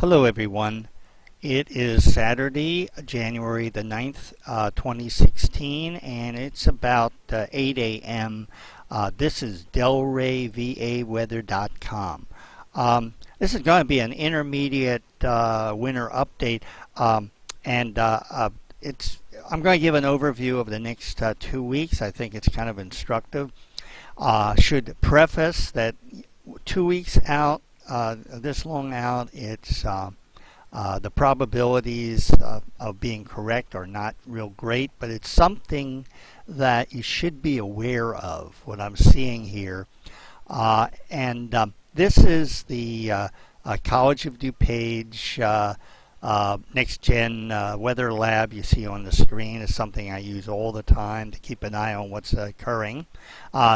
Hello everyone. It is Saturday, January the 9th, 2016, and it's about 8 a.m. This is DelrayVAWeather.com. This is going to be an intermediate winter update, and I'm going to give an overview of the next 2 weeks. I think it's kind of instructive. Should preface that 2 weeks out, this long out, it's the probabilities of being correct are not real great, but it's something that you should be aware of, what I'm seeing here. This is the College of DuPage Next Gen Weather Lab you see on the screen. Is something I use all the time to keep an eye on what's occurring.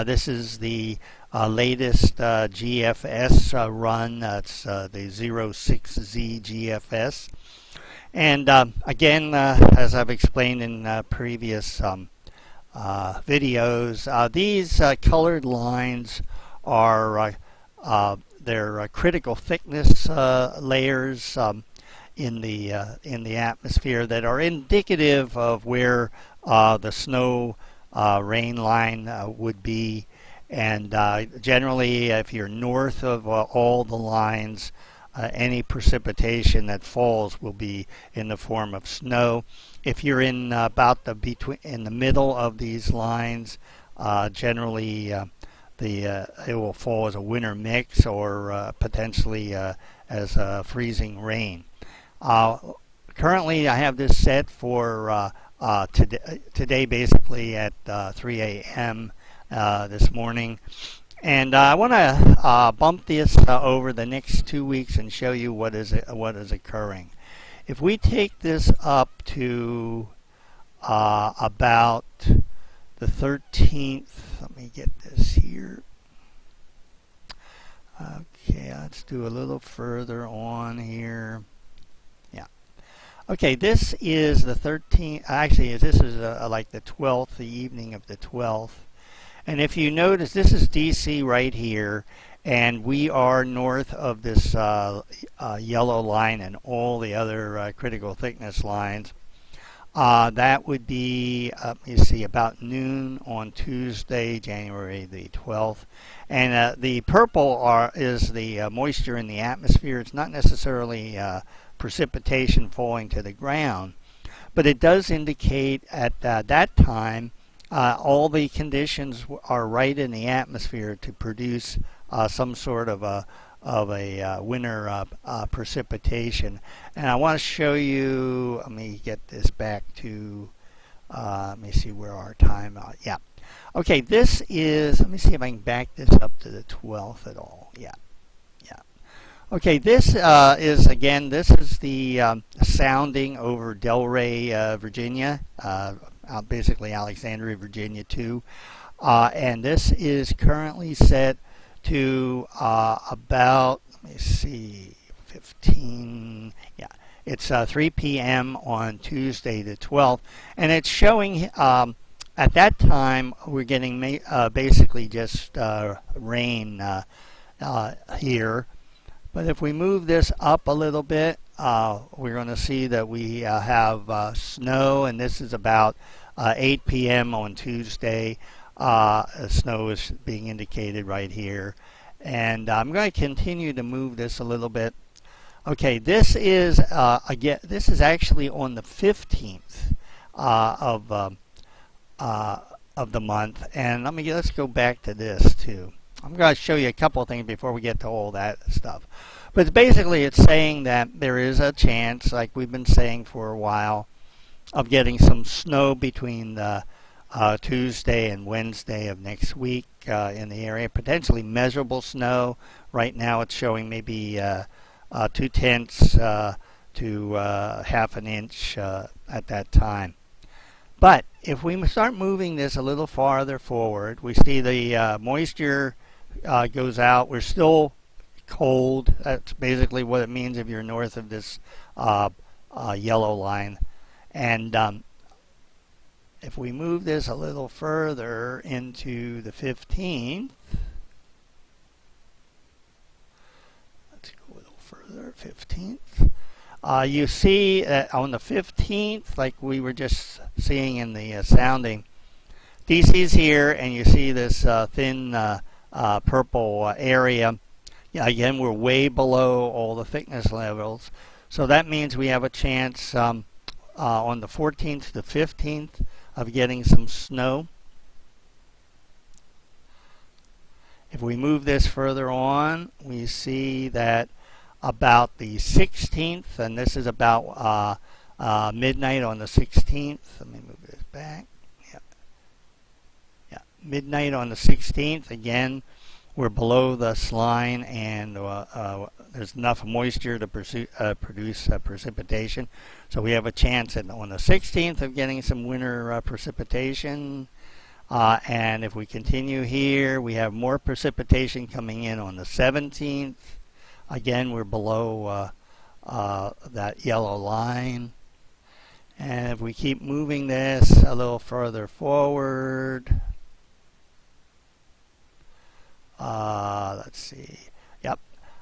This is the latest GFS run. That's the 06Z GFS. And again, as I've explained in previous videos, these colored lines are they're critical thickness layers in the atmosphere that are indicative of where the snow rain line would be. And generally, if you're north of all the lines, any precipitation that falls will be in the form of snow. If you're in about in the middle of these lines, generally it will fall as a winter mix or potentially as freezing rain. Currently, I have this set for today, basically at 3 a.m. This morning, and I want to bump this over the next 2 weeks and show you what is occurring. If we take this up to about the 13th, let me get this here. Okay, let's do a little further on here. Yeah. Okay, this is the 13th. Actually, this is like the 12th, the evening of the 12th. And if you notice, this is DC right here, and we are north of this yellow line and all the other critical thickness lines. That would be, you see, about noon on Tuesday, January the 12th. And the purple is the moisture in the atmosphere. It's not necessarily precipitation falling to the ground, but it does indicate at that time all the conditions are right in the atmosphere to produce some sort of a winter precipitation. And I want to show you, let me get this back to, let me see where our time, yeah. Okay, this is, let me see if I can back this up to the 12th at all. Yeah. Okay, this is, again, this is the sounding over Delray, Virginia, basically Alexandria, Virginia too. And this is currently set to about, let me see, 15, yeah, it's 3 p.m. on Tuesday the 12th, and it's showing at that time we're getting basically just rain here. But if we move this up a little bit, we're going to see that we have snow, and this is about 8 p.m. on Tuesday. Snow is being indicated right here. And I'm going to continue to move this a little bit. Okay, this is, again, this is actually on the 15th of the month. And let's go back to this too. I'm going to show you a couple of things before we get to all that stuff. But basically it's saying that there is a chance, like we've been saying for a while, of getting some snow between the Tuesday and Wednesday of next week in the area. Potentially measurable snow. Right now it's showing maybe 0.2 to half an inch at that time. But if we start moving this a little farther forward, we see the moisture goes out. We're still cold. That's basically what it means if you're north of this yellow line. And if we move this a little further into the 15th, let's go a little further further, 15th. You see that on the 15th, like we were just seeing in the sounding, DC's here, and you see this thin purple area. Yeah, again, we're way below all the thickness levels. So that means we have a chance on the 14th to 15th of getting some snow. If we move this further on, we see that about the 16th, and this is about midnight on the 16th. Let me move this back. Yeah, midnight on the 16th. Again, we're below this line, and there's enough moisture to produce precipitation. So we have a chance on the 16th of getting some winter precipitation. And if we continue here, we have more precipitation coming in on the 17th. Again, we're below that yellow line. And if we keep moving this a little further forward, let's see. Yep.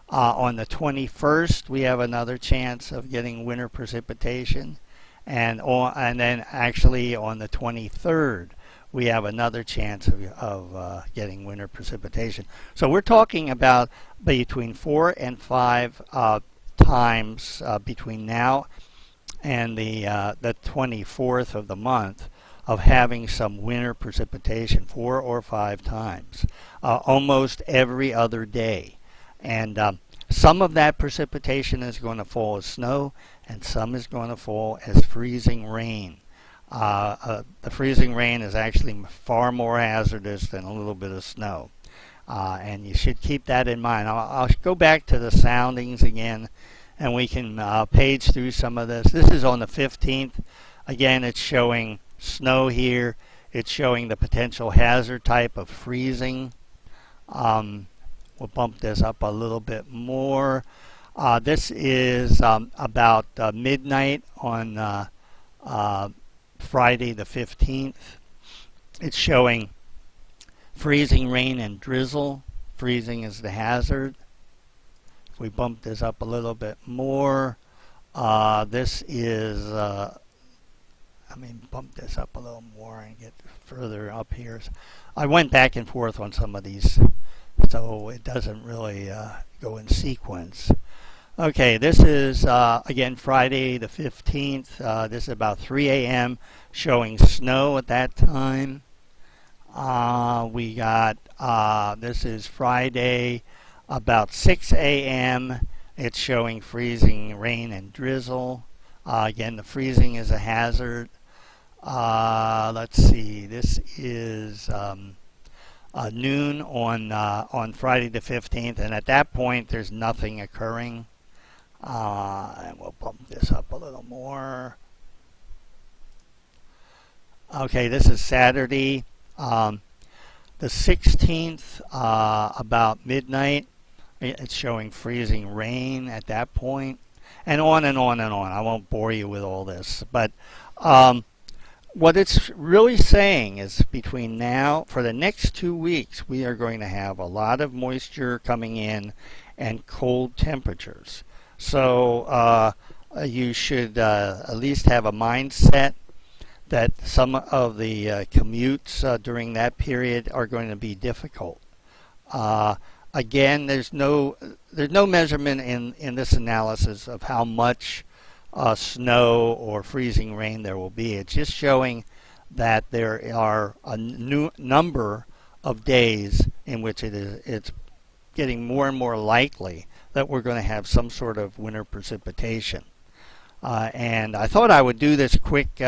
On the 21st, we have another chance of getting winter precipitation. And then actually on the 23rd, we have another chance of getting winter precipitation. So we're talking about between 4 and 5 times between now and the 24th of the month of having some winter precipitation, 4 or 5 times, almost every other day. And some of that precipitation is going to fall as snow, and some is going to fall as freezing rain. The freezing rain is actually far more hazardous than a little bit of snow. And you should keep that in mind. I'll go back to the soundings again, and we can page through some of this. This is on the 15th. Again, it's showing snow here. It's showing the potential hazard type of freezing. We'll bump this up a little bit more. This is about midnight on Friday the 15th. It's showing freezing rain and drizzle. Freezing is the hazard. If we bump this up a little bit more, this is, bump this up a little more and get further up here. I went back and forth on some of these, so it doesn't really go in sequence. Okay, this is, again, Friday the 15th. This is about 3 a.m. showing snow at that time. We got, this is Friday about 6 a.m. It's showing freezing rain and drizzle. Again, the freezing is a hazard. Let's see, this is noon on Friday the 15th, and at that point there's nothing occurring. And we'll bump this up a little more. Okay, this is Saturday, the 16th, about midnight. It's showing freezing rain at that point, and on and on and on. I won't bore you with all this, but what it's really saying is between now, for the next 2 weeks, we are going to have a lot of moisture coming in and cold temperatures. So you should at least have a mindset that some of the commutes during that period are going to be difficult. Again, there's no measurement in this analysis of how much snow or freezing rain there will be. It's just showing that there are a new number of days in which it's getting more and more likely that we're going to have some sort of winter precipitation. And I thought I would do this quick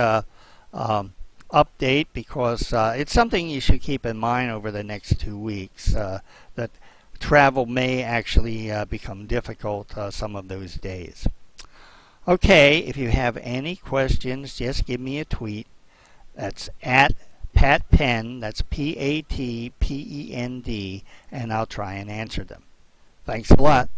update because it's something you should keep in mind over the next 2 weeks, that travel may actually become difficult some of those days. Okay, if you have any questions, just give me a tweet. That's at Pat Pend, that's P-A-T-P-E-N-D, and I'll try and answer them. Thanks a lot.